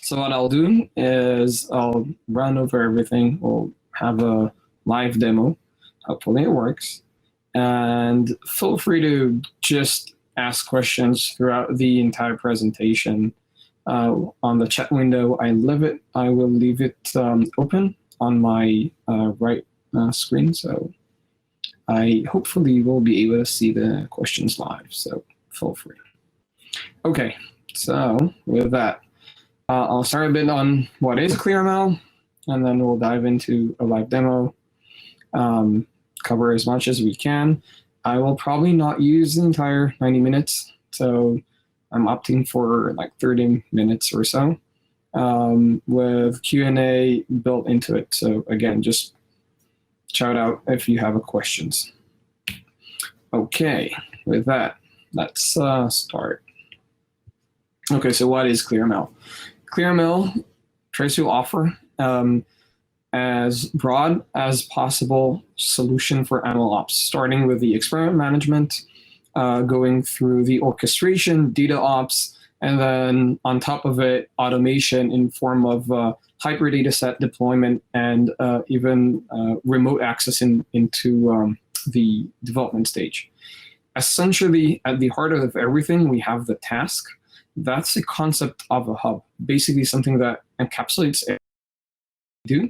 So what I'll do is I'll run over everything. We'll have a live demo. Hopefully it works. And feel free to just ask questions throughout the entire presentation. On the chat window, I will leave it open on my right screen. So I hopefully will be able to see the questions live. So feel free. Okay, so with that, I'll start a bit on what is ClearML, and then we'll dive into a live demo, cover as much as we can. I will probably not use the entire 90 minutes, so I'm opting for like 30 minutes or so with Q&A built into it. So again, just shout out if you have questions. Okay, with that, let's start. Okay, so what is ClearML? ClearML tries to offer as broad as possible solution for MLOps, starting with the experiment management, going through the orchestration, data ops, and then on top of it, automation in form of hyper data set deployment and even remote access into the development stage. Essentially, at the heart of everything, we have the task. That's the concept of a hub, basically something that encapsulates everything we do.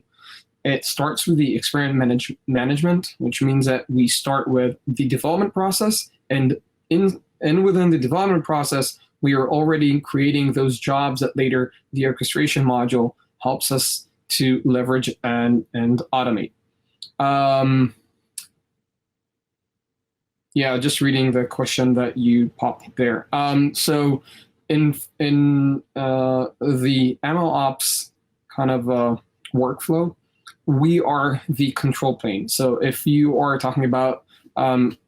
It starts with the experiment management, which means that we start with the development process, and within the development process, we are already creating those jobs that later the orchestration module helps us to leverage and automate. Yeah, just reading the question that you popped there. So in the MLOps kind of workflow, we are the control plane. So if you are talking about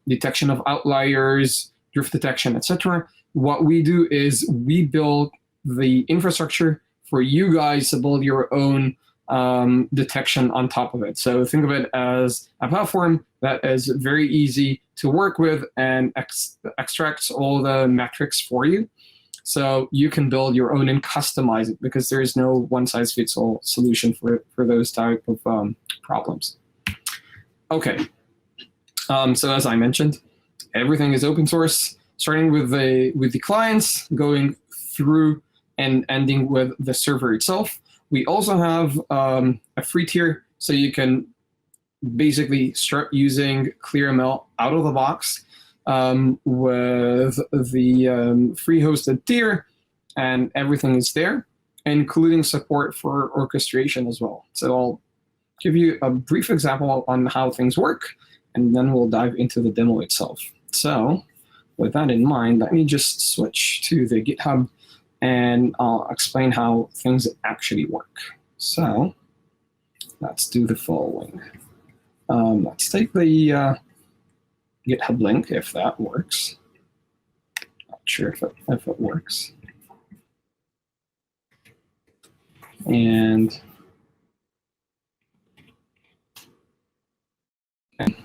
detection of outliers, drift detection, etc., what we do is we build the infrastructure for you guys to build your own detection on top of it. So think of it as a platform that is very easy to work with and extracts all the metrics for you. So you can build your own and customize it because there is no one-size-fits-all solution for those type of problems. Okay, so as I mentioned, everything is open source, starting with the clients, going through and ending with the server itself. We also have a free tier, so you can basically start using ClearML out of the box with the free hosted tier, and everything is there, including support for orchestration as well. So I'll give you a brief example on how things work, and then we'll dive into the demo itself. So with that in mind, let me just switch to the GitHub, and I'll explain how things actually work. So let's do the following. Let's take the GitHub link, if that works. Not sure if it works. And okay.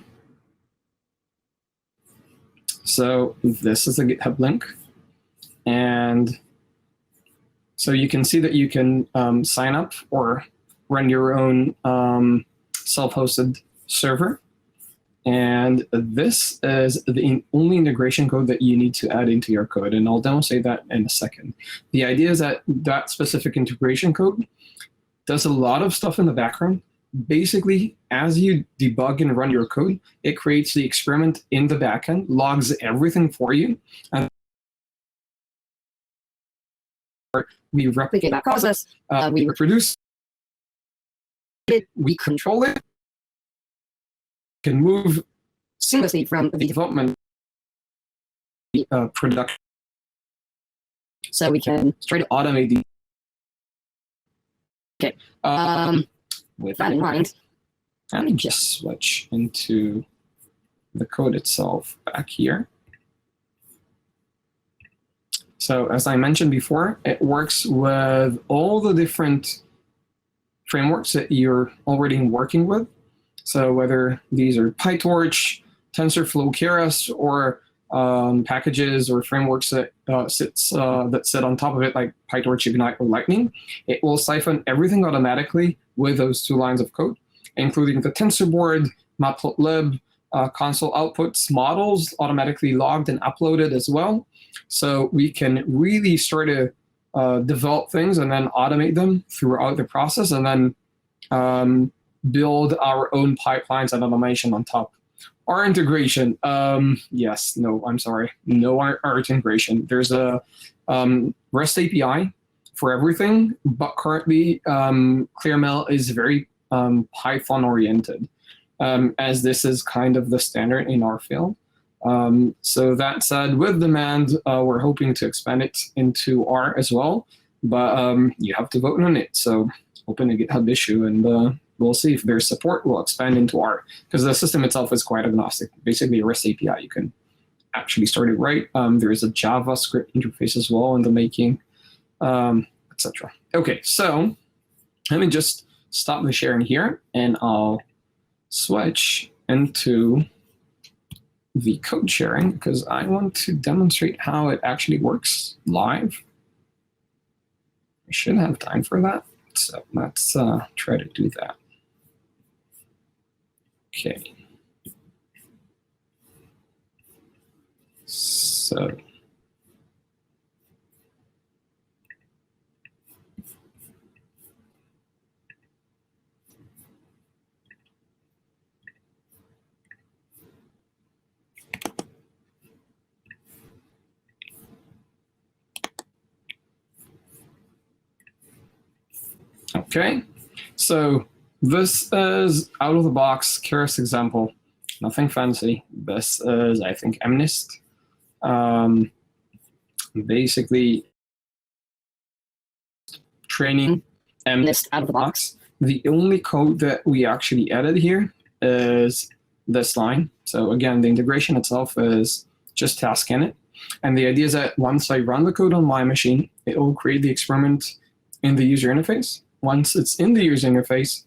So this is a GitHub link. And so you can see that you can sign up or run your own self-hosted server. And this is the only integration code that you need to add into your code. And I'll demonstrate that in a second. The idea is that that specific integration code does a lot of stuff in the background. Basically, as you debug and run your code, it creates the experiment in the backend, logs everything for you, and we replicate that process, we reproduce it, we control it, can move seamlessly from the development production. So we can try to automate the. Okay. With that in mind, let me just switch into the code itself back here. So as I mentioned before, it works with all the different frameworks that you're already working with. So whether these are PyTorch, TensorFlow, Keras, or packages or frameworks that sit on top of it, like PyTorch, Ignite, or Lightning, it will siphon everything automatically with those 2 lines of code, including the TensorBoard, Matplotlib, console outputs, models automatically logged and uploaded as well. So we can really start to develop things and then automate them throughout the process, and then build our own pipelines and automation on top. R integration, yes, no, I'm sorry, no R integration. There's a REST API for everything, but currently ClearML is very Python oriented, as this is kind of the standard in our field. So that said, with demand, we're hoping to expand it into R as well, but you have to vote on it. So open a GitHub issue, and we'll see if there's support. We'll expand into R, because the system itself is quite agnostic. Basically, a REST API, you can actually start it right. There is a JavaScript interface as well in the making, etc. Okay, so let me just stop the sharing here, and I'll switch into the code sharing, because I want to demonstrate how it actually works live. I should have time for that, so let's try to do that. Okay. So okay, so this is out of the box Keras example, nothing fancy. This is, I think, MNIST. Basically, training MNIST out of the box. The only code that we actually added here is this line. So again, the integration itself is just task init. And the idea is that once I run the code on my machine, it will create the experiment in the user interface. Once it's in the user interface,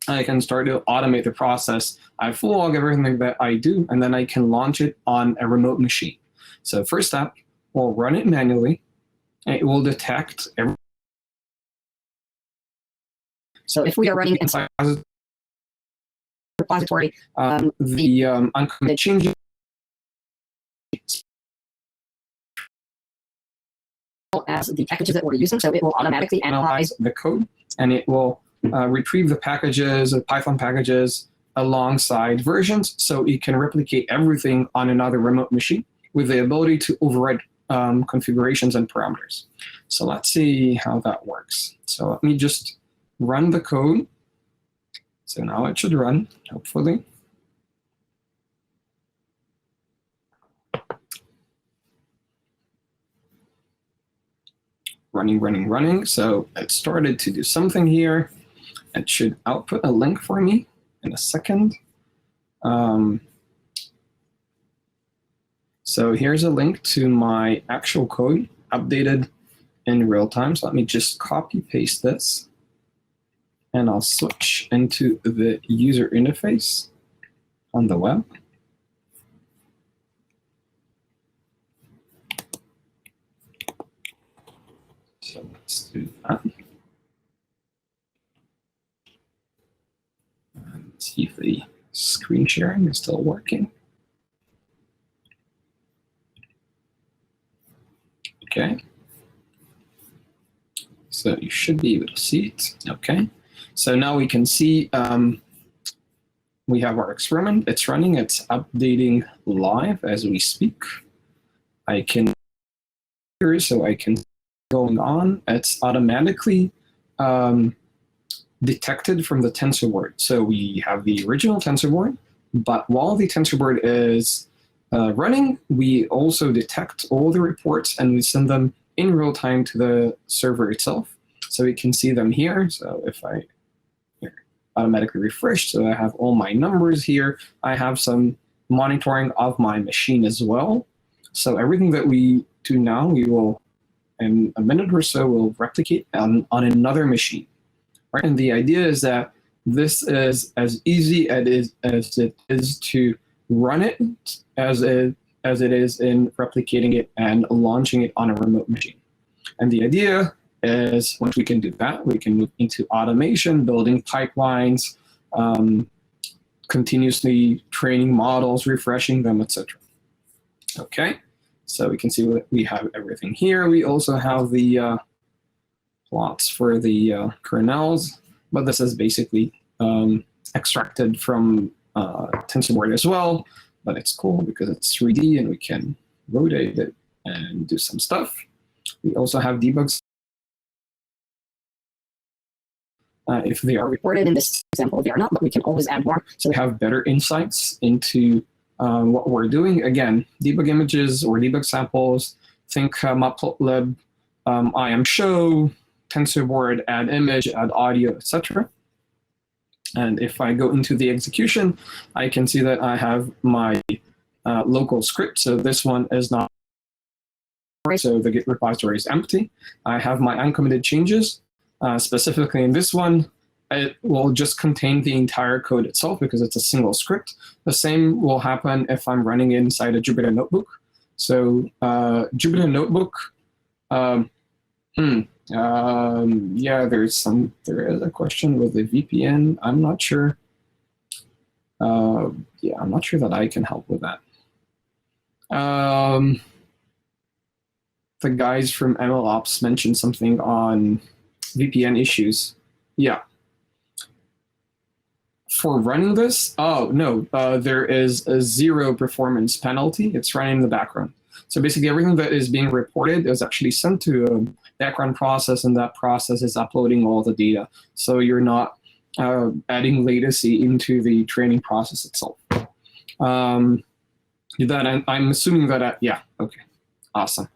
I can start to automate the process. I full log everything that I do, and then I can launch it on a remote machine. So first step, we'll run it manually. And it will detect every. So if we are running inside the repository, the uncommitted changes as the packages that we're using, so it will automatically analyze the code, and it will retrieve the packages, the Python packages, alongside versions, so it can replicate everything on another remote machine with the ability to override configurations and parameters. So let's see how that works. So let me just run the code. So now it should run, hopefully. Running. So it started to do something here. It should output a link for me in a second. So here's a link to my actual code updated in real time. So let me just copy paste this, and I'll switch into the user interface on the web. So let's do that. And see if the screen sharing is still working. Okay. So you should be able to see it. Okay. So now we can see we have our experiment. It's running. It's updating live as we speak. I can so I can going on. It's automatically detected from the TensorBoard. So we have the original TensorBoard, but while the TensorBoard is running, we also detect all the reports and we send them in real time to the server itself. So we can see them here. So if I automatically refresh, so I have all my numbers here. I have some monitoring of my machine as well. So everything that we do now, we will, in a minute or so, will replicate on another machine. Right? And the idea is that this is as easy as it is to run it as as it is in replicating it and launching it on a remote machine. And the idea is once we can do that, we can move into automation, building pipelines, continuously training models, refreshing them, etc. Okay, so we can see what we have everything here. We also have the plots for the kernels, but this is basically extracted from TensorBoard as well, but it's cool because it's 3D and we can rotate it and do some stuff. We also have debugs. If they are reported in this example, they are not, but we can always add more. So we have better insights into what we're doing. Again, debug images or debug samples, think matplotlib, IAM-show, TensorBoard, add image, add audio, etc. And if I go into the execution, I can see that I have my local script. So this one is not, so the Git repository is empty. I have my uncommitted changes. Specifically in this one, it will just contain the entire code itself because it's a single script. The same will happen if I'm running inside a Jupyter Notebook. So Jupyter Notebook, yeah, there is a question with the VPN. I'm not sure. Yeah, I'm not sure that I can help with that. The guys from MLOps mentioned something on VPN issues. Yeah. For running this, oh no, there is a 0 performance penalty. It's running in the background. So basically everything that is being reported is actually sent to a background process, and that process is uploading all the data. So you're not adding latency into the training process itself. I'm assuming that, yeah, okay, awesome.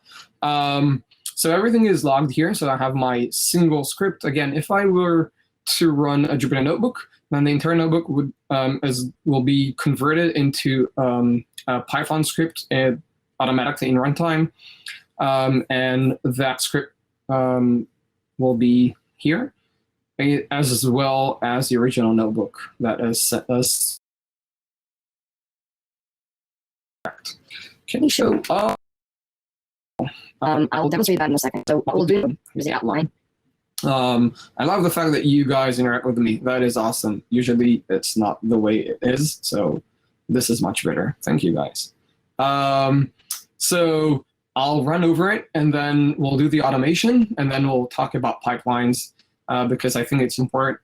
So everything is logged here. So I have my single script. Again, if I were to run a Jupyter Notebook, then the entire notebook will be converted into a Python script automatically in runtime. And that script will be here, as well as the original notebook that is set as. Can you show? I'll demonstrate that in a second. So what we'll do is the outline. I love the fact that you guys interact with me. That is awesome. Usually it's not the way it is, so this is much better. Thank you guys. So I'll run over it, and then we'll do the automation, and then we'll talk about pipelines, because I think it's important.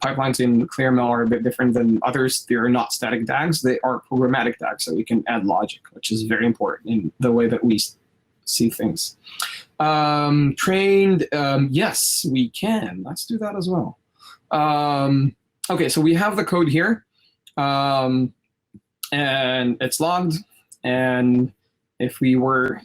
Pipelines in ClearML are a bit different than others. They're not static DAGs. They are programmatic DAGs, so we can add logic, which is very important in the way that we see things. Trained, yes, we can. Let's do that as well. Okay, so we have the code here, and it's logged. And if we were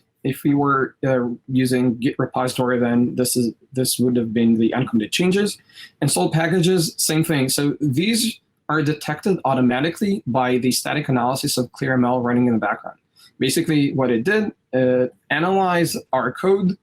using Git repository, then this would have been the uncommitted changes. Installed packages, same thing. So these are detected automatically by the static analysis of ClearML running in the background. Basically, what it did, it analyzed our code,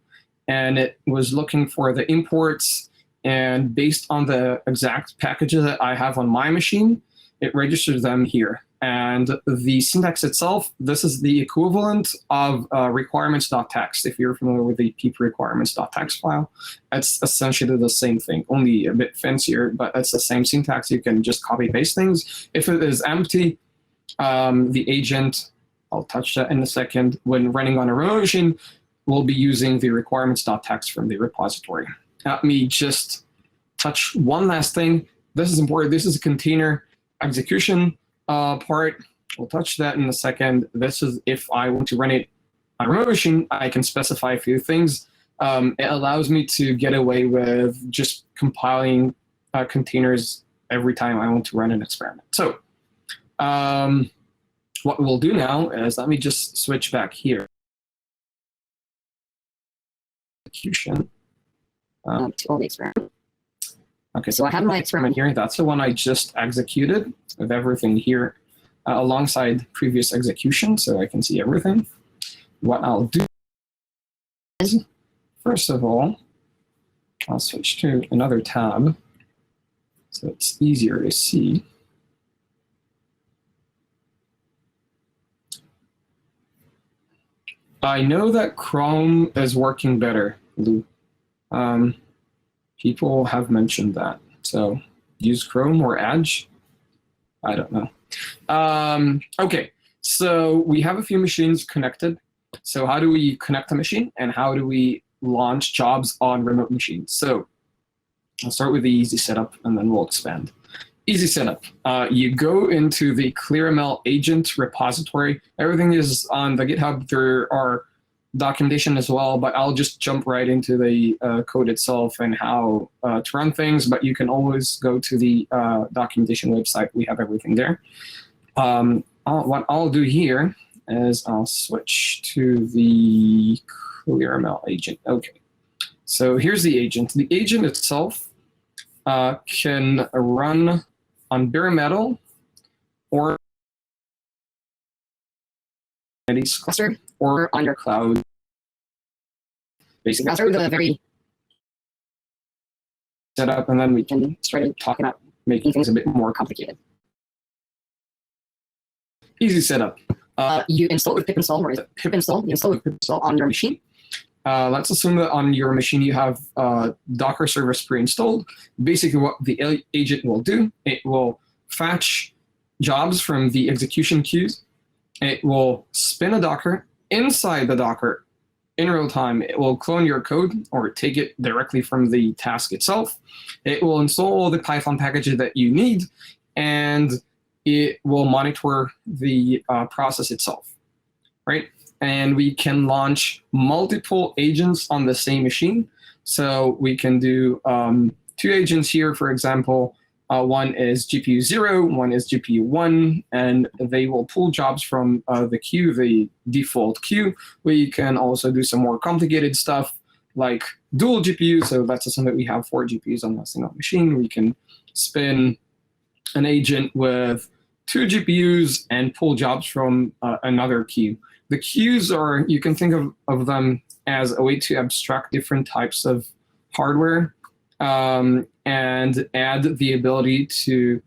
and it was looking for the imports, and based on the exact packages that I have on my machine, it registers them here. And the syntax itself, this is the equivalent of requirements.txt. If you're familiar with the peep requirements.txt file, it's essentially the same thing, only a bit fancier, but it's the same syntax. You can just copy paste things. If it is empty, the agent, I'll touch that in a second, when running on a remote machine, we'll be using the requirements.txt from the repository. Let me just touch one last thing. This is important. This is a container execution part. We'll touch that in a second. This is if I want to run it on a remote machine, I can specify a few things. It allows me to get away with just compiling containers every time I want to run an experiment. So what we'll do now is, let me just switch back here. Execution. To all the experiment. Okay, So I have my experiment here. That's the one I just executed with everything here alongside previous execution, so I can see everything. What I'll do is, first of all, I'll switch to another tab so it's easier to see. I know that Chrome is working better, Lou. People have mentioned that. So use Chrome or Edge. I don't know. Okay, so we have a few machines connected. So how do we connect a machine and how do we launch jobs on remote machines? So I'll start with the easy setup and then we'll expand. Easy setup. You go into the ClearML agent repository. Everything is on the GitHub. There are documentation as well, but I'll just jump right into the code itself and how to run things, but you can always go to the documentation website. We have everything there. What I'll do here is I'll switch to the ClearML agent. Okay, so here's the agent. The agent itself can run on bare metal or Cluster or on your cloud. Basically, I'll start with a very setup, and then we can start to talk about making things a bit more complicated. easy setup. You install with pip install, or is it pip install? You install with pip install on your machine. Let's assume that on your machine you have Docker service pre-installed. Basically what the agent will do, it will fetch jobs from the execution queues. It will spin a Docker. Inside the Docker, in real time, it will clone your code or take it directly from the task itself. It will install all the Python packages that you need, and it will monitor the process itself, right? And we can launch multiple agents on the same machine. So we can do 2 agents here, for example. One is GPU 0, one is GPU 1, and they will pull jobs from the queue, the default queue. We can also do some more complicated stuff like dual GPU. So let's assume that we have 4 GPUs on a single machine. We can spin an agent with 2 GPUs and pull jobs from another queue. The queues are, you can think of them as a way to abstract different types of hardware and add the ability to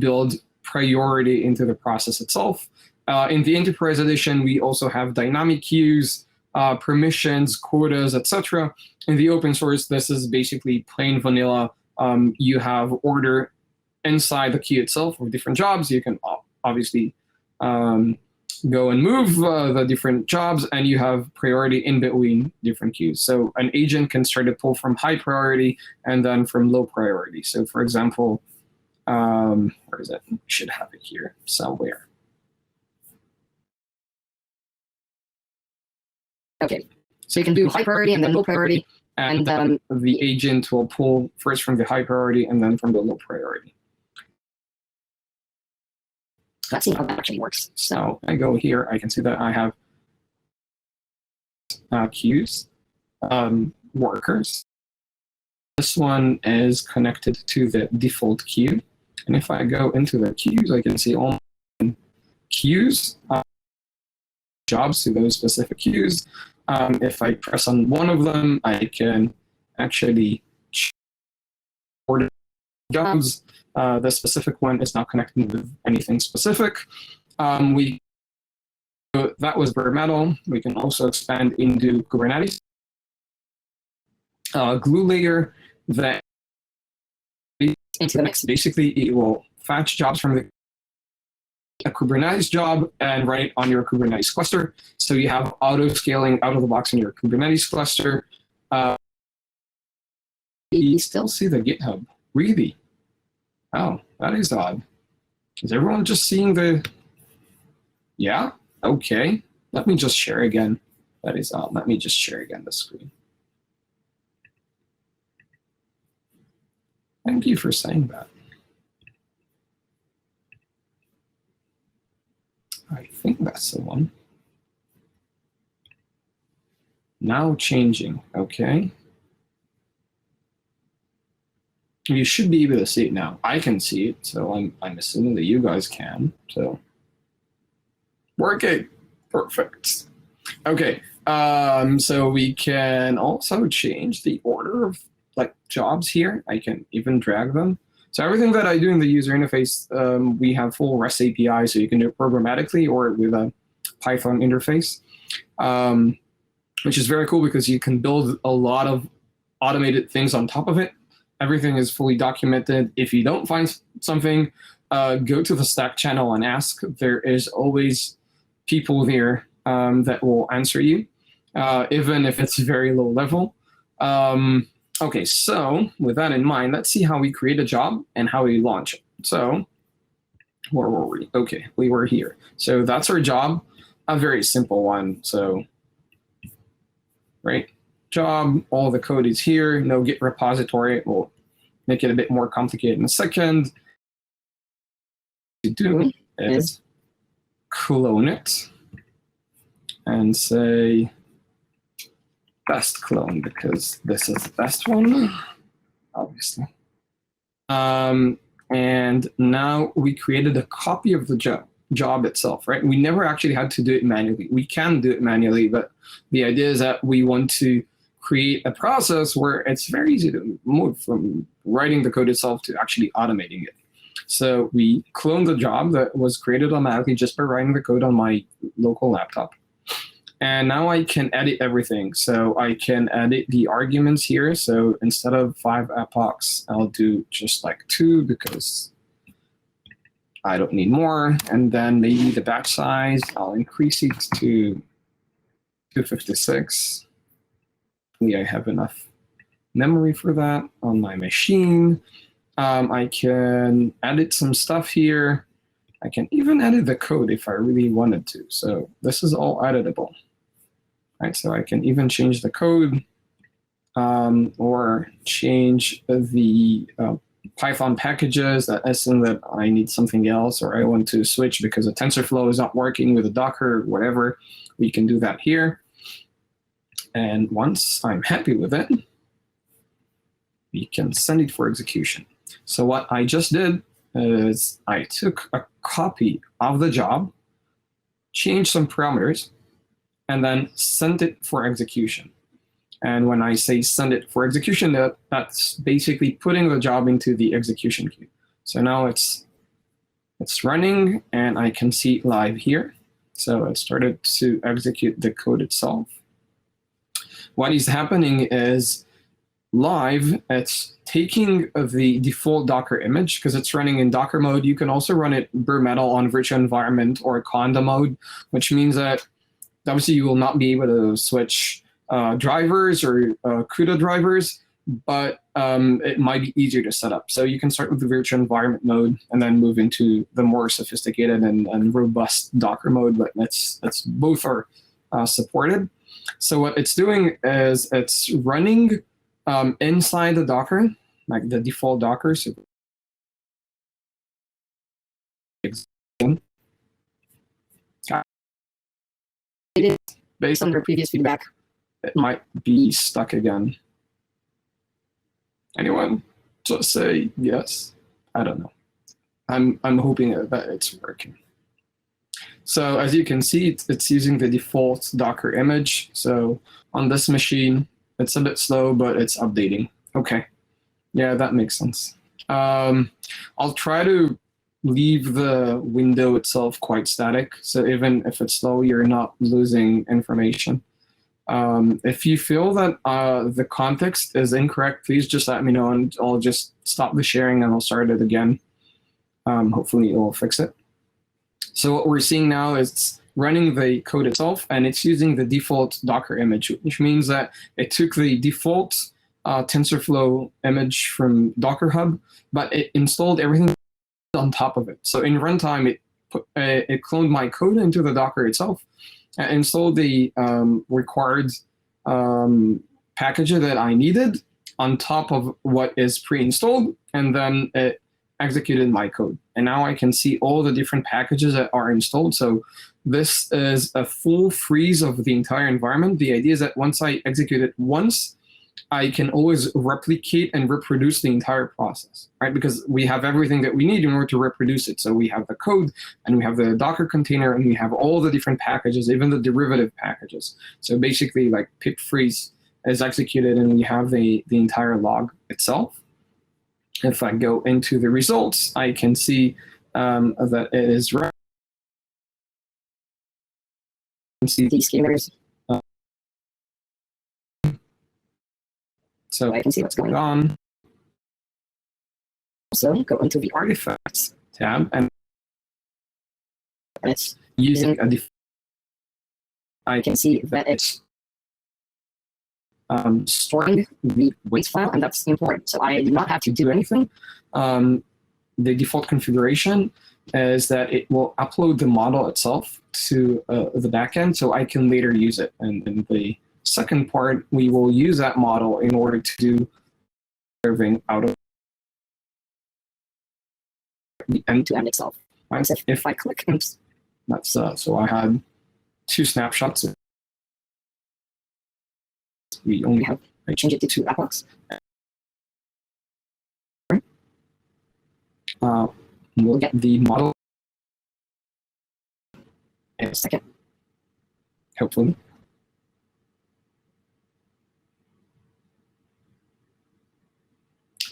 build priority into the process itself. In the enterprise edition, we also have dynamic queues, permissions, quotas, etc. In the open source, this is basically plain vanilla. You have order inside the queue itself of different jobs. You can obviously go and move the different jobs, and you have priority in between different queues. So an agent can start to pull from high priority and then from low priority. So for example, where is it? We should have it here somewhere. Okay, so you can do high priority and then low priority. And the agent will pull first from the high priority and then from the low priority. Let's see how that actually works. So I go here, I can see that I have queues, workers. This one is connected to the default queue. And if I go into the queues, I can see all queues, jobs to those specific queues. If I press on one of them, I can actually order jobs. The specific one is not connected with anything specific. That was bare metal. We can also expand into Kubernetes. Glue layer that into the mix. Basically, it will fetch jobs from a Kubernetes job and run it on your Kubernetes cluster. So you have auto scaling out of the box in your Kubernetes cluster. You still see the GitHub, really? Oh, that is odd. Is everyone just seeing the... Yeah? Okay. Let me just share again. That is odd. Let me just share again the screen. Thank you for saying that. I think that's the one. Now changing, okay. You should be able to see it now. I can see it, so I'm assuming that you guys can. So working, perfect. Okay, so we can also change the order of like jobs here. I can even drag them. So everything that I do in the user interface, we have full REST API, so you can do it programmatically or with a Python interface. which is very cool because you can build a lot of automated things on top of it. Everything is fully documented. If you don't find something, go to the Stack channel and ask. There is always people there that will answer you, even if it's very low level. Okay, so with that in mind, let's see how we create a job and how we launch it. So where were we? Okay, we were here. So that's our job, a very simple one. So, right, job, all the code is here, no Git repository. We'll make it a bit more complicated in a second. What to do is clone it and say best clone because this is the best one, obviously. And now we created a copy of the job itself, right? We never actually had to do it manually. We can do it manually, but the idea is that we want to create a process where it's very easy to move from writing the code itself to actually automating it. So we cloned the job that was created automatically just by writing the code on my local laptop. And now I can edit everything. So I can edit the arguments here. So instead of 5 epochs, I'll do just like 2 because I don't need more. And then maybe the batch size, I'll increase it to 256. Hopefully I have enough memory for that on my machine. I can edit some stuff here. I can even edit the code if I really wanted to. So this is all editable. Right, so I can even change the code or change the Python packages that assume that I need something else or I want to switch because a TensorFlow is not working with a Docker or whatever. We can do that here. And once I'm happy with it, we can send it for execution. So what I just did is I took a copy of the job, changed some parameters, and then send it for execution. And when I say send it for execution, that's basically putting the job into the execution queue. So now it's running, and I can see it live here. So it started to execute the code itself. What is happening is live, it's taking the default Docker image because it's running in Docker mode. You can also run it bare metal on virtual environment or Conda mode, which means that obviously you will not be able to switch drivers or CUDA drivers, but it might be easier to set up. So you can start with the virtual environment mode and then move into the more sophisticated and robust Docker mode, but that's both are supported. So what it's doing is it's running inside the Docker, like the default Docker. So Based on your previous feedback, it might be stuck again. Anyone? Just say yes. I don't know. I'm hoping that it's working. So as you can see, it's using the default Docker image. So on this machine, it's a bit slow, but it's updating. Okay. Yeah, that makes sense. I'll try to leave the window itself quite static. So even if it's slow, you're not losing information. If you feel that the context is incorrect, please just let me know and I'll just stop the sharing and I'll start it again. Hopefully it will fix it. So what we're seeing now is it's running the code itself and it's using the default Docker image, which means that it took the default TensorFlow image from Docker Hub, but it installed everything on top of it. So in runtime, it cloned my code into the Docker itself, and installed the required package that I needed on top of what is pre-installed, and then it executed my code. And now I can see all the different packages that are installed. So this is a full freeze of the entire environment. The idea is that once I execute it once, I can always replicate and reproduce the entire process, right? Because we have everything that we need in order to reproduce it. So we have the code, and we have the Docker container, and we have all the different packages, even the derivative packages. So basically, like pip freeze is executed, and we have the entire log itself. If I go into the results, I can see that it is running. see these schemas. So I can see what's going on. on So go into the artifacts tab and it's using a I can see that it's storing the weight file, and that's important. So I do not have to do anything. The default configuration is that it will upload the model itself to the backend, so I can later use it. And in the second part, we will use that model in order to do serving out of the end-to-end itself. Right? If I click, that's so I had 2 snapshots. We only have I change it to 2 epochs. We'll get the model in a second, hopefully.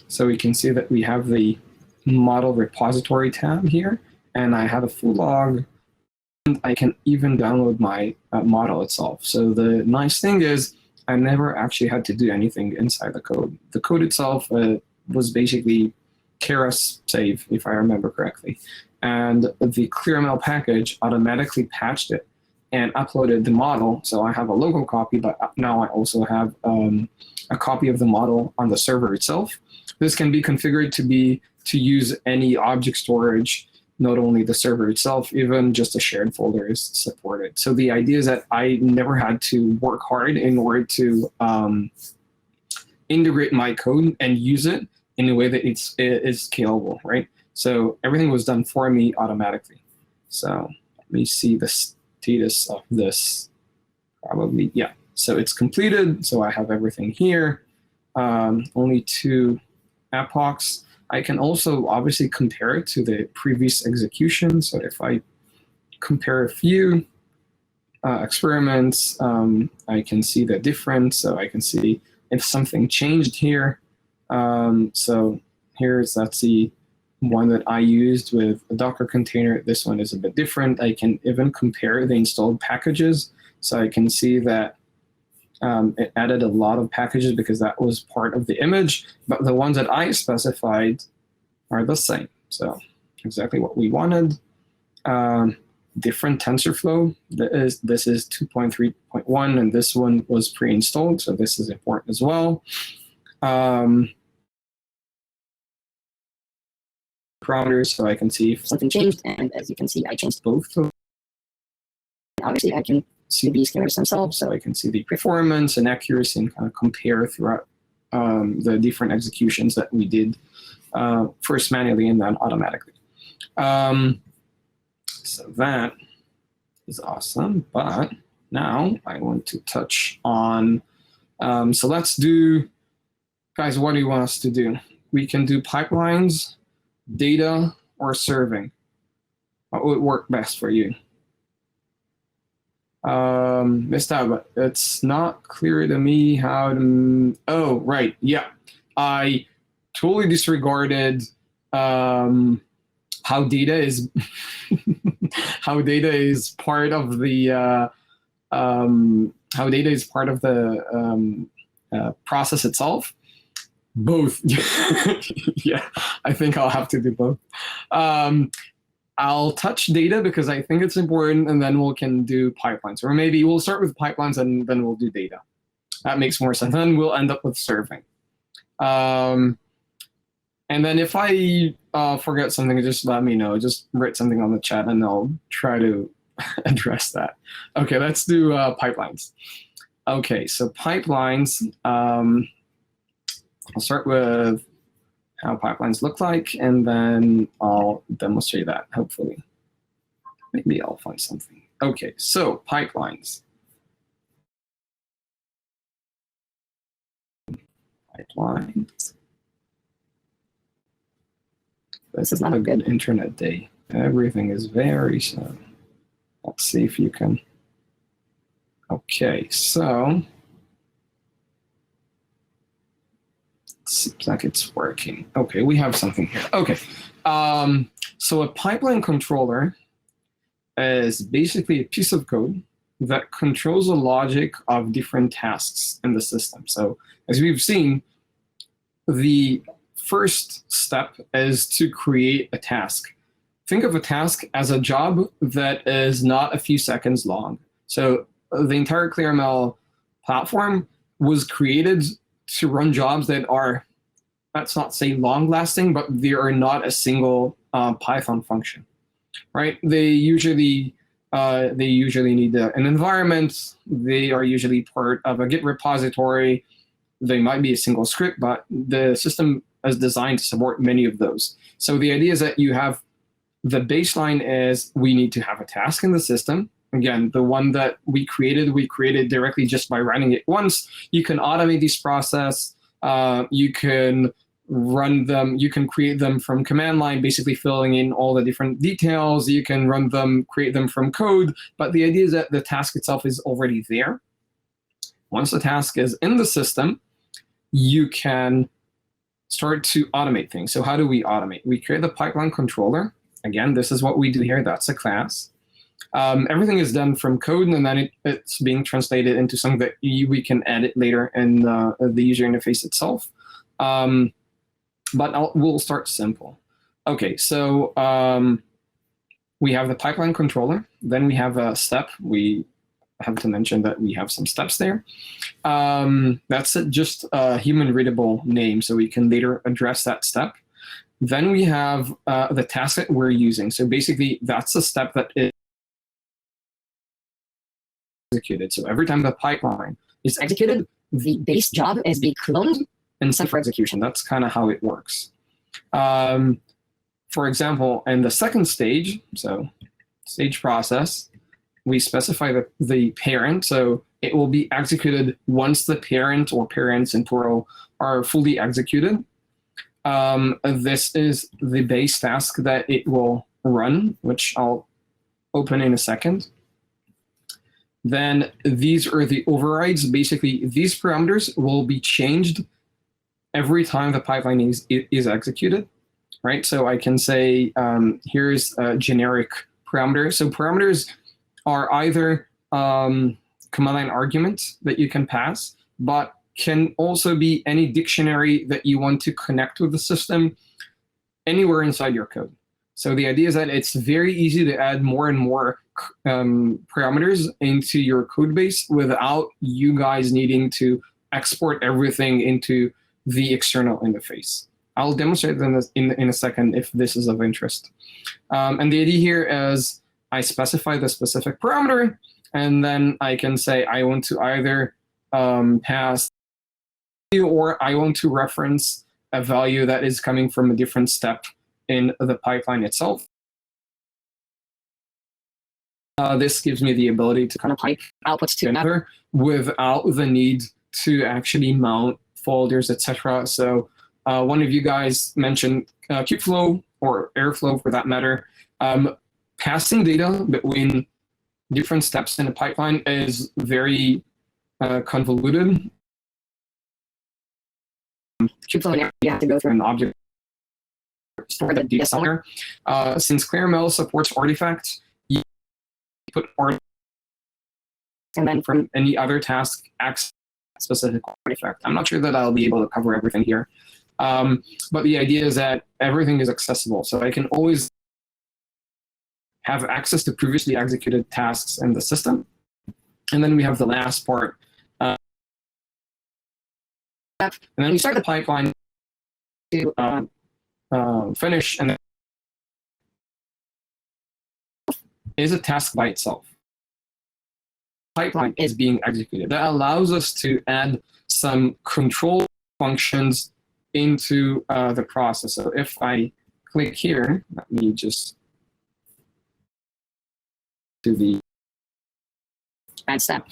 So we can see that we have the model repository tab here, and I have a full log, and I can even download my model itself. So the nice thing is I never actually had to do anything inside the code. The code itself was basically keras save, if I remember correctly. And the ClearML package automatically patched it and uploaded the model. So I have a local copy, but now I also have a copy of the model on the server itself. This can be configured to use any object storage, not only the server itself, even just a shared folder is supported. So the idea is that I never had to work hard in order to integrate my code and use it in a way that it is scalable, right? So everything was done for me automatically. So let me see the status of this. Probably, yeah. So it's completed. So I have everything here. Only 2 epochs. I can also obviously compare it to the previous execution. So if I compare a few experiments, I can see the difference. So I can see if something changed here. So that's the one that I used with a Docker container. This one is a bit different. I can even compare the installed packages. So I can see that it added a lot of packages because that was part of the image, but the ones that I specified are the same. So exactly what we wanted. Different TensorFlow. This is 2.3.1, and this one was pre-installed, so this is important as well. Parameters, so I can see if something changed, and as you can see, I changed both. Obviously, I can see these schemas themselves, so I can see the performance and accuracy and kind of compare throughout the different executions that we did first manually and then automatically. So that is awesome, but now I want to touch on, so let's do, guys, what do you want us to do? We can do pipelines, data, or serving. What would work best for you? But it's not clear to me how to, oh, right, yeah. I totally disregarded how data is how data is part of the process itself. Both. Yeah, I think I'll have to do both. I'll touch data because I think it's important, and then we can do pipelines. Or maybe we'll start with pipelines and then we'll do data. That makes more sense. Then we'll end up with serving. And then if I forget something, just let me know. Just write something on the chat and I'll try to address that. Okay, let's do pipelines. Okay, so pipelines, I'll start with how pipelines look like, and then I'll demonstrate that, hopefully. Maybe I'll find something. Okay, so pipelines. Pipelines. This is not a good internet day. Everything is very slow. Let's see if you can. Okay, so seems like it's working. Okay, we have something here. Okay, so a pipeline controller is basically a piece of code that controls the logic of different tasks in the system. So as we've seen, the first step is to create a task. Think of a task as a job that is not a few seconds long. So the entire ClearML platform was created to run jobs that are, let's not say long lasting, but they are not a single Python function, right? They usually need an environment. They are usually part of a Git repository. They might be a single script, but the system is designed to support many of those. So the idea is that you have the baseline is we need to have a task in the system. Again, the one that we created directly just by running it once. You can automate this process. You can run them. You can create them from command line, basically filling in all the different details. You can run them, create them from code. But the idea is that the task itself is already there. Once the task is in the system, you can start to automate things. So how do we automate? We create the pipeline controller. Again, this is what we do here. That's a class. Everything is done from code, and then it's being translated into something that we can edit later in the user interface itself. But we'll start simple. Okay, so we have the pipeline controller. Then we have a step. We have to mention that we have some steps there. That's just a human readable name, so we can later address that step. Then we have the task that we're using. So basically, that's the step that is executed. So every time the pipeline is executed, The base job is being cloned and sent for execution. That's kind of how it works. For example, in the second stage, so stage process, we specify the parent. So it will be executed once the parent or parents in plural are fully executed. This is the base task that it will run, which I'll open in a second. Then these are the overrides. Basically, these parameters will be changed every time the pipeline is executed, right? So I can say, here's a generic parameter. So parameters are either command line arguments that you can pass, but can also be any dictionary that you want to connect with the system anywhere inside your code. So the idea is that it's very easy to add more and more parameters into your code base without you guys needing to export everything into the external interface. I'll demonstrate them in a second if this is of interest. And the idea here is I specify the specific parameter, and then I can say I want to either pass or I want to reference a value that is coming from a different step in the pipeline itself. This gives me the ability to kind of pipe outputs to another without the need to actually mount folders, etc. So one of you guys mentioned Kubeflow or Airflow for that matter. Passing data between different steps in a pipeline is very convoluted. Kubeflow, you have to go through an object store the data somewhere. Since ClearML supports artifacts, you put artifacts and then from any other task access specific artifact. I'm not sure that I'll be able to cover everything here. But the idea is that everything is accessible. So I can always have access to previously executed tasks in the system. And then we have the last part. And then we start the pipeline to finish, and is a task by itself. Pipeline is being executed. That allows us to add some control functions into the process. So if I click here, let me just do the add step.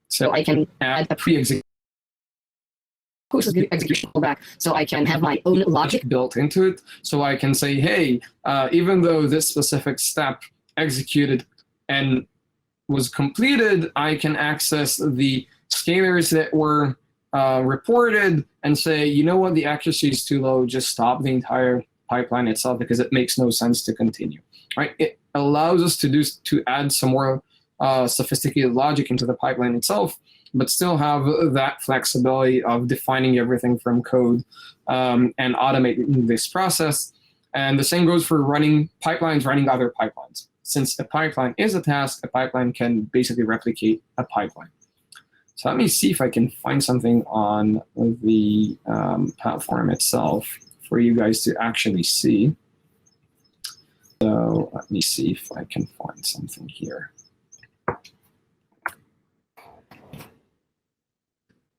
So I can add a pre-execution callback, so I can have my own logic built into it. So I can say, hey, even though this specific step executed and was completed, I can access the scalars that were reported and say, you know what, the accuracy is too low, just stop the entire pipeline itself because it makes no sense to continue. right? It allows us to add some more sophisticated logic into the pipeline itself, but still have that flexibility of defining everything from code and automating this process. And the same goes for running pipelines, running other pipelines. Since a pipeline is a task, a pipeline can basically replicate a pipeline. So let me see if I can find something on the platform itself for you guys to actually see. So let me see if I can find something here.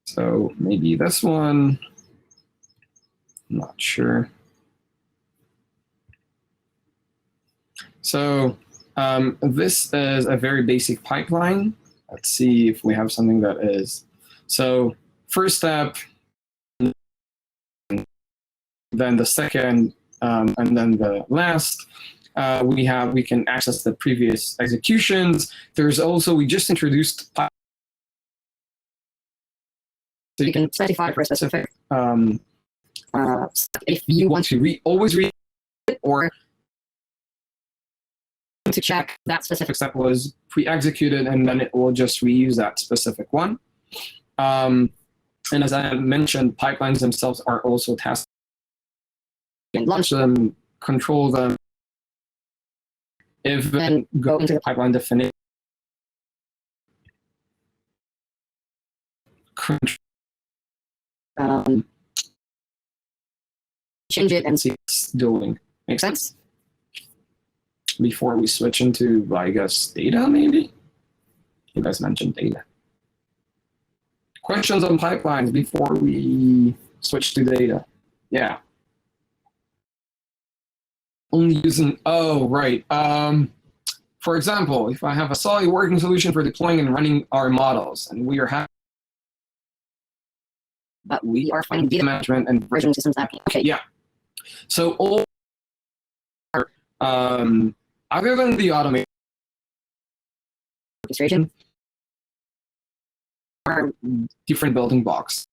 So maybe this one, I'm not sure. So this is a very basic pipeline. Let's see if we have something that is. So first step, then the second, and then the last. We can access the previous executions. There's also, we just introduced. So you can specify for a specific. If you want to always read it, or to check that specific step was pre-executed, and then it will just reuse that specific one. And as I mentioned, pipelines themselves are also tasked. and launch them, control them, if then go into the pipeline definition, change it and see it's doing. Make sense? Before we switch into, I guess, data, maybe? You guys mentioned data. Questions on pipelines before we switch to data? Yeah. Only using, oh, right. For example, if I have a solid working solution for deploying and running our models, and we are having, but we are finding data management and version systems that, okay. Yeah. So all, other than the automation orchestration, are different building blocks.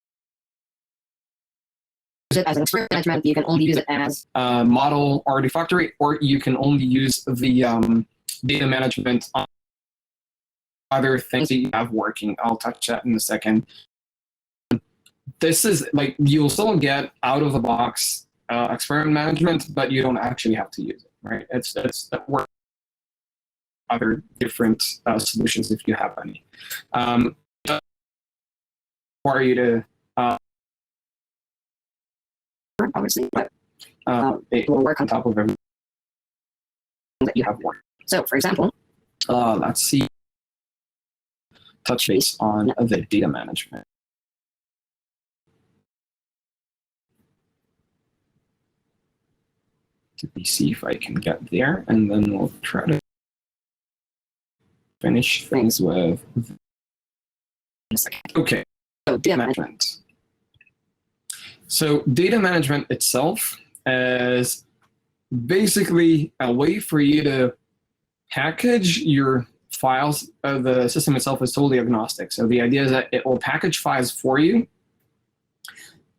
Use it as an experiment management, you can only use it as model or refactory, or you can only use the data management on other things that you have working. I'll touch that in a second. This is like, you'll still get out of the box experiment management, but you don't actually have to use it, right? It's that work other different solutions if you have any. For you to obviously, but it will work on top of everything that you have worked. So, for example, let's see, touch base on the data management. Let me see if I can get there, and then we'll try to finish things with. Okay, so data management. So data management itself is basically a way for you to package your files. The system itself is totally agnostic. So the idea is that it will package files for you.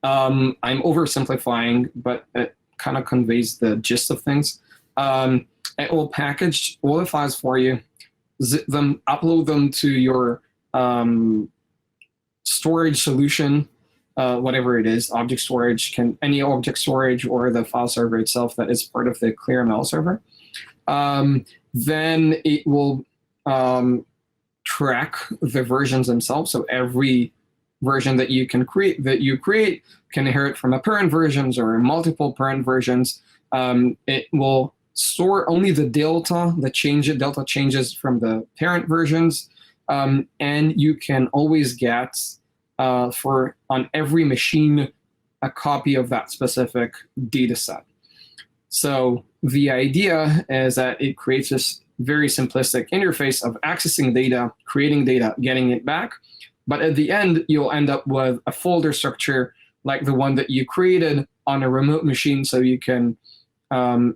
I'm oversimplifying, but it kind of conveys the gist of things. It will package all the files for you, zip them, upload them to your storage solution, whatever it is, object storage, any object storage or the file server itself that is part of the ClearML server. Then it will track the versions themselves. So every version that you create can inherit from a parent versions or multiple parent versions. It will store only the delta changes from the parent versions, and you can always get on every machine a copy of that specific data set. So the idea is that it creates this very simplistic interface of accessing data, creating data, getting it back. But at the end, you'll end up with a folder structure like the one that you created on a remote machine, so you can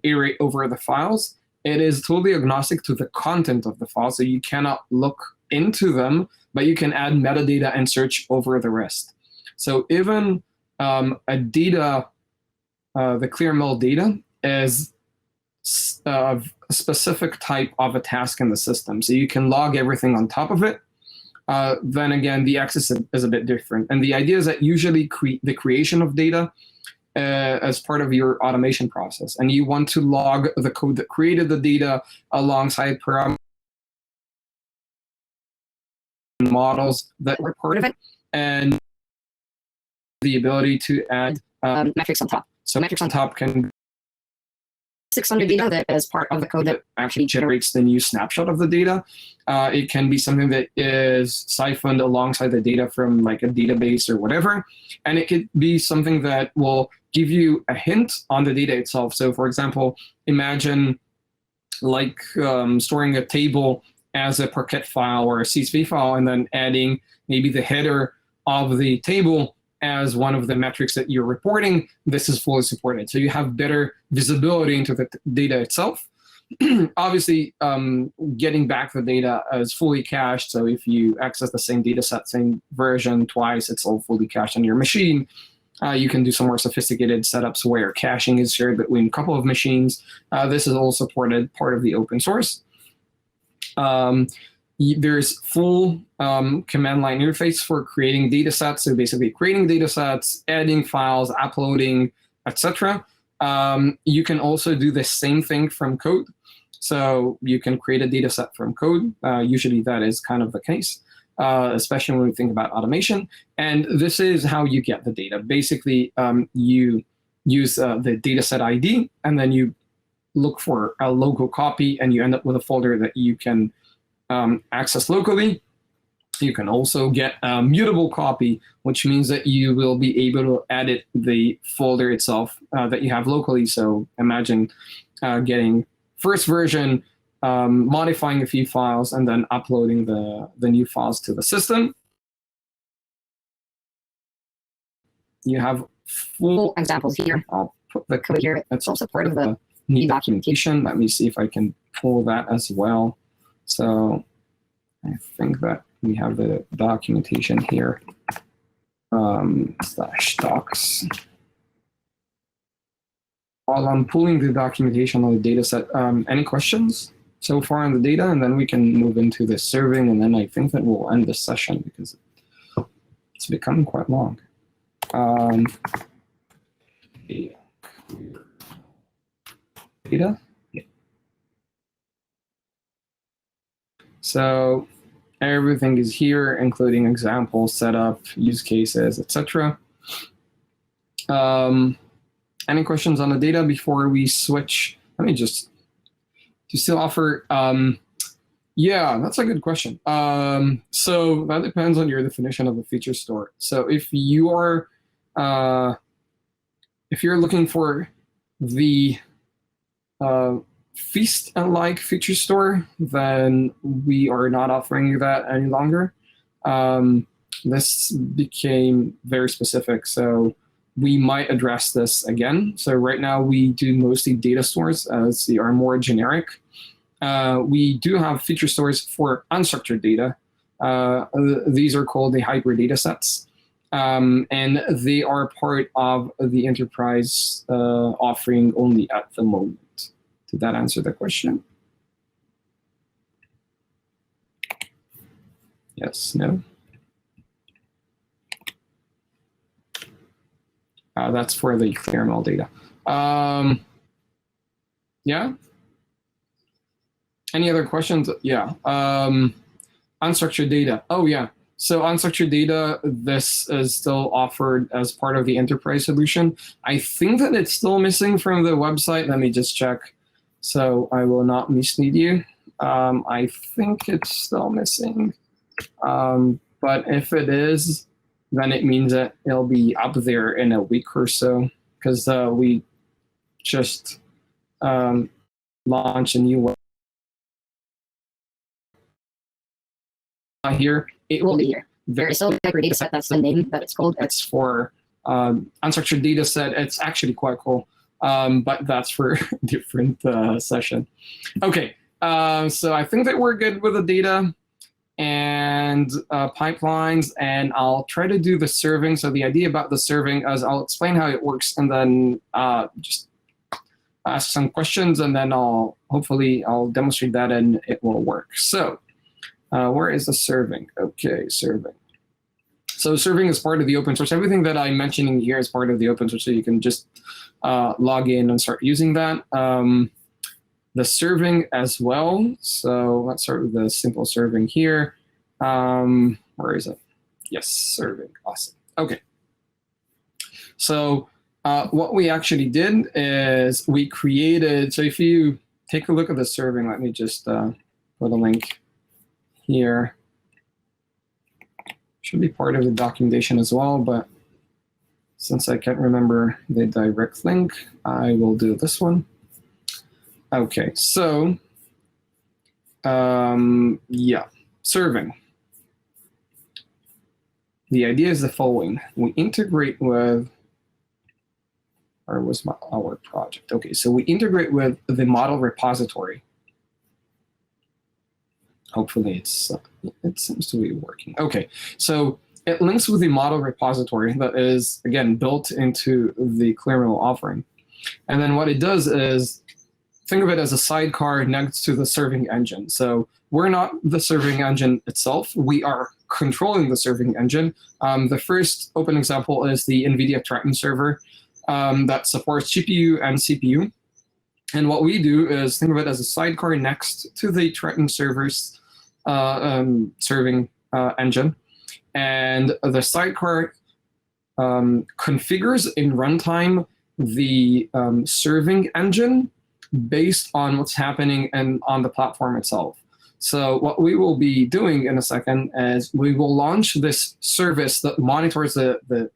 iterate over the files. It is totally agnostic to the content of the file, so you cannot look into them, but you can add metadata and search over the rest. So even a data, the ClearML data is specific type of a task in the system. So you can log everything on top of it. Then again, the access is a bit different. And the idea is that usually the creation of data as part of your automation process. And you want to log the code that created the data alongside parameters and models that were part of it, and the ability to add metrics on top. So metrics on top can 600 data that is part of the code that actually generates the new snapshot of the data. It can be something that is siphoned alongside the data from like a database or whatever. And it could be something that will give you a hint on the data itself. So for example, imagine like storing a table as a Parquet file or a CSV file, and then adding maybe the header of the table as one of the metrics that you're reporting. This is fully supported. So you have better visibility into the data itself. Obviously, getting back the data is fully cached. So if you access the same data set, same version twice, it's all fully cached on your machine. You can do some more sophisticated setups where caching is shared between a couple of machines. This is all supported, part of the open source. There's full command line interface for creating data sets. So basically creating data sets, adding files, uploading, etc. You can also do the same thing from code. So you can create a data set from code. Usually that is kind of the case, especially when we think about automation. And this is how you get the data. Basically, you use the data set ID, and then you look for a local copy, and you end up with a folder that you can access locally. You can also get a mutable copy, which means that you will be able to edit the folder itself that you have locally. So imagine getting first version, modifying a few files, and then uploading the new files to the system. You have full examples here. I'll put the Code here. It's also part of the new documentation. Let me see if I can pull that as well. So I think that we have the documentation here, /docs. While I'm pulling the documentation on the data set, any questions so far on the data? And then we can move into the serving, and then I think that we'll end this session because it's becoming quite long. Data. So everything is here, including examples, setup, use cases, etc. Any questions on the data before we switch? Let me just, to still offer, yeah, that's a good question. So that depends on your definition of a feature store. So if you are, if you're looking for the feast-like feature store, then we are not offering that any longer. This became very specific, so we might address this again. So right now we do mostly data stores as they are more generic. We do have feature stores for unstructured data. These are called the hybrid data sets. And they are part of the enterprise offering only at the moment. Did that answer the question? Yes, no? That's for the ClearML data. Yeah? Any other questions? Yeah. Unstructured data. Oh, yeah. So unstructured data, this is still offered as part of the enterprise solution. I think that it's still missing from the website. Let me just check. So I will not mislead you. I think it's still missing. But if it is, then it means that it'll be up there in a week or so, because we just launched a new web. Here. It will be here. There is still a hybrid data set. That's the name that it's called. It's for unstructured data set. It's actually quite cool. But that's for a different session. Okay, so I think that we're good with the data and pipelines, and I'll try to do the serving. So the idea about the serving is I'll explain how it works, and then just ask some questions, and then hopefully I'll demonstrate that and it will work. So where is the serving? Okay, serving. So serving is part of the open source. Everything that I'm mentioning here is part of the open source, so you can just log in and start using that. The serving as well. So let's start with the simple serving here. Where is it? Yes, serving. Awesome. Okay. So what we actually did is we created, so if you take a look at the serving, let me just put a link here. Should be part of the documentation as well, but since I can't remember the direct link, I will do this one. Okay, so yeah, serving. The idea is the following. We integrate with, or was our project? Okay, so we integrate with the model repository. Hopefully it seems to be working. Okay, so it links with the model repository that is, again, built into the ClearML offering. And then what it does is, think of it as a sidecar next to the serving engine. So we're not the serving engine itself. We are controlling the serving engine. The first open example is the NVIDIA Triton server that supports GPU and CPU. And what we do is think of it as a sidecar next to the Triton server's serving engine. And the sidecar configures in runtime the serving engine based on what's happening and on the platform itself. So what we will be doing in a second is we will launch this service that monitors the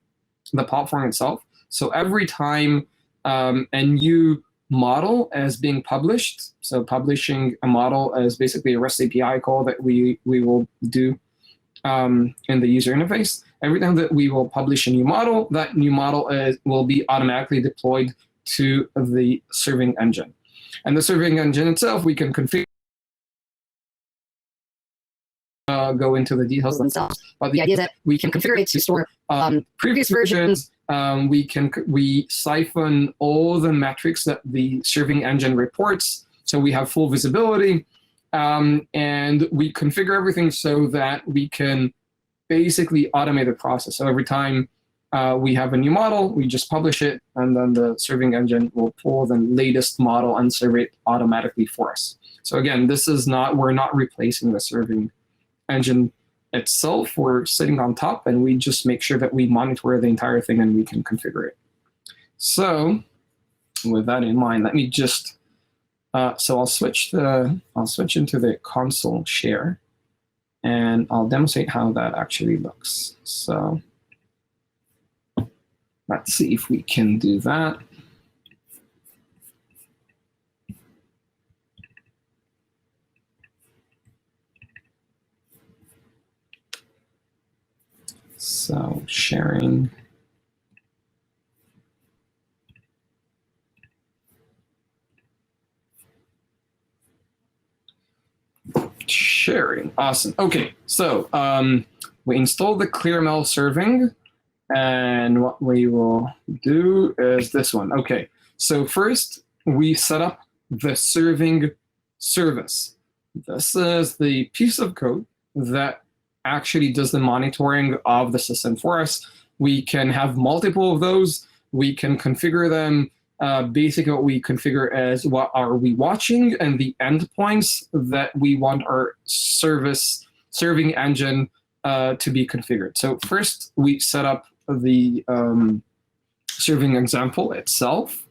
platform itself. So every time a new model is being published, so publishing a model is basically a REST API call that we will do in the user interface. Every time that we will publish a new model, that new model will be automatically deployed to the serving engine. And the serving engine itself, we can configure, go into the details themselves. But the idea is that we can configure it to store previous versions. We siphon all the metrics that the serving engine reports, so we have full visibility. And we configure everything so that we can basically automate the process. So every time we have a new model, we just publish it, and then the serving engine will pull the latest model and serve it automatically for us. So again, we're not replacing the serving engine itself. We're sitting on top, and we just make sure that we monitor the entire thing and we can configure it. So with that in mind, let me just so I'll switch into the console share, and I'll demonstrate how that actually looks. So let's see if we can do that. So sharing. Sharing, awesome. Okay, so we installed the ClearML serving, and what we will do is this one. Okay, so first we set up the serving service. This is the piece of code that actually does the monitoring of the system for us. We can have multiple of those. We can configure them. Basically, what we configure is what are we watching and the endpoints that we want our serving engine to be configured. So first, we set up the serving example itself.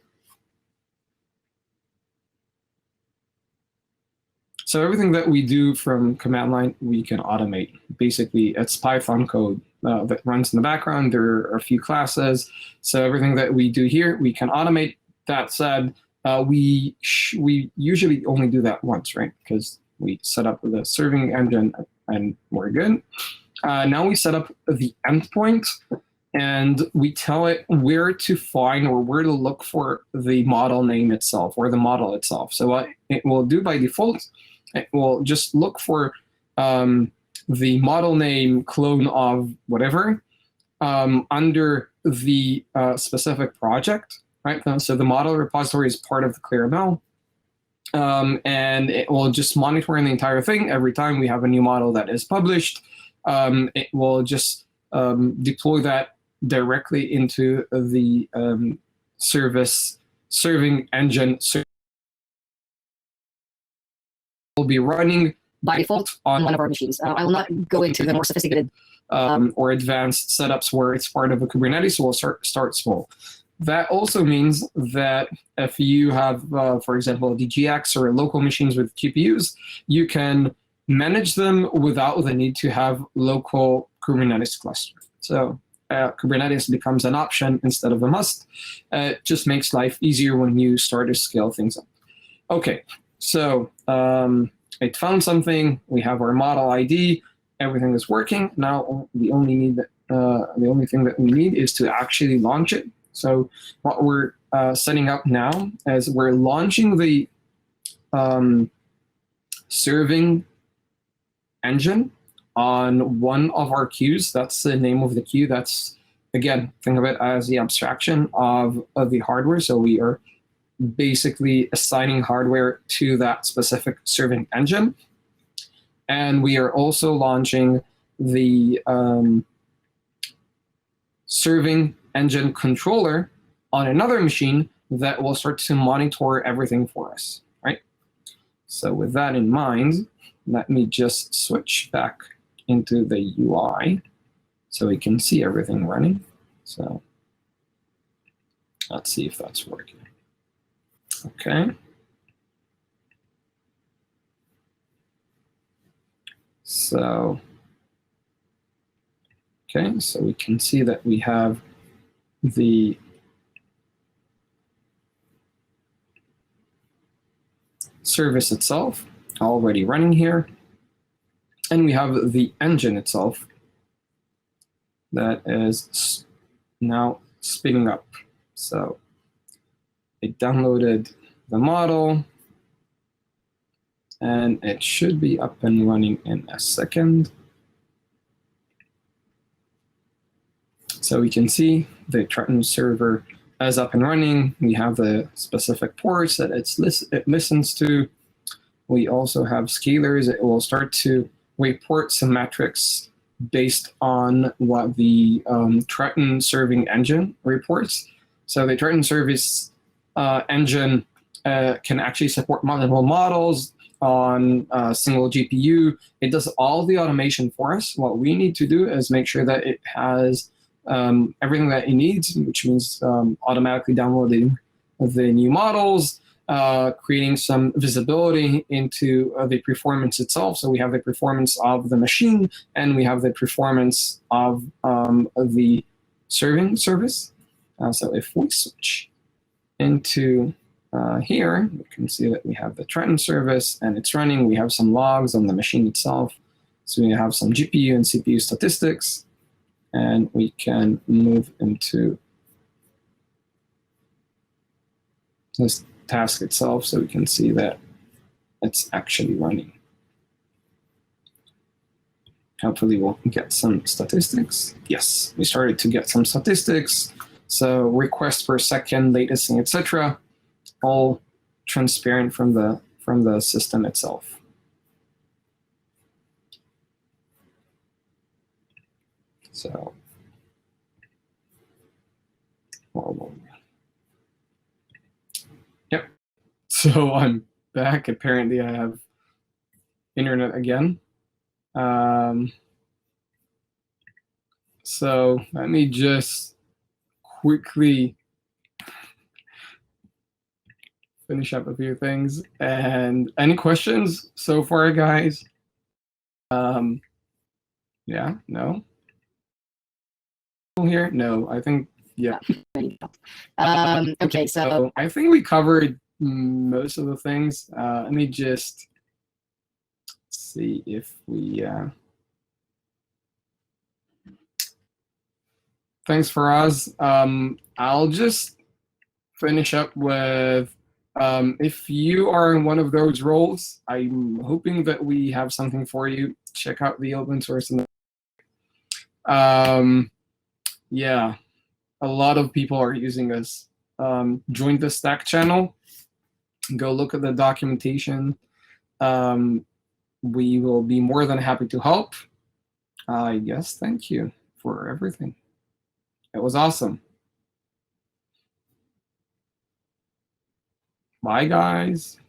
So everything that we do from command line, we can automate. Basically, it's Python code that runs in the background. There are a few classes. So everything that we do here, we can automate. That said, we usually only do that once, right? Because we set up the serving engine and we're good. Now we set up the endpoint, and we tell it where to find or where to look for the model name itself or the model itself. So what it will do by default, it will just look for the model name clone of whatever under the specific project. right? So the model repository is part of the ClearML. And it will just monitor the entire thing. Every time we have a new model that is published, it will just deploy that directly into the service serving engine. Will be running by default on one of our machines. I will not go into the more sophisticated or advanced setups where it's part of a Kubernetes, so we'll start small. That also means that if you have, for example, DGX or local machines with GPUs, you can manage them without the need to have local Kubernetes cluster. So Kubernetes becomes an option instead of a must. It just makes life easier when you start to scale things up. Okay, so it found something. We have our model ID. Everything is working. Now the only thing that we need is to actually launch it. So what we're setting up now is we're launching the serving engine on one of our queues. That's the name of the queue. That's, again, think of it as the abstraction of the hardware. So we are basically assigning hardware to that specific serving engine. And we are also launching the serving engine controller on another machine that will start to monitor everything for us, right? So with that in mind, let me just switch back into the UI so we can see everything running. So let's see if that's working. Okay. So, okay, so we can see that we have the service itself already running here. And we have the engine itself that is now spinning up. So it downloaded the model, and it should be up and running in a second. So we can see the Triton server is up and running. We have the specific ports that it listens to. We also have scalars. It will start to report some metrics based on what the Triton serving engine reports. So the Triton service engine can actually support multiple models on a single GPU. It does all the automation for us. What we need to do is make sure that it has everything that it needs, which means automatically downloading the new models, creating some visibility into the performance itself. So we have the performance of the machine, and we have the performance of the serving service. So if we switch into here, we can see that we have the Triton service, and it's running. We have some logs on the machine itself. So we have some GPU and CPU statistics, and we can move into this task itself so we can see that it's actually running. Hopefully we'll get some statistics. Yes, we started to get some statistics. So requests per second, latency, etc., all transparent from the system itself. So, yep. So I'm back. Apparently I have internet again. So let me just quickly finish up a few things. And any questions so far, guys? Yeah, no? Here? No, I think, yeah. Okay, so I think we covered most of the things. Let me just see if we... Thanks, Faraz. I'll just finish up with, if you are in one of those roles, I'm hoping that we have something for you. Check out the open source. Yeah, a lot of people are using us join the Stack channel. Go look at the documentation. We will be more than happy to help. I guess thank you for everything. It was awesome. Bye, guys.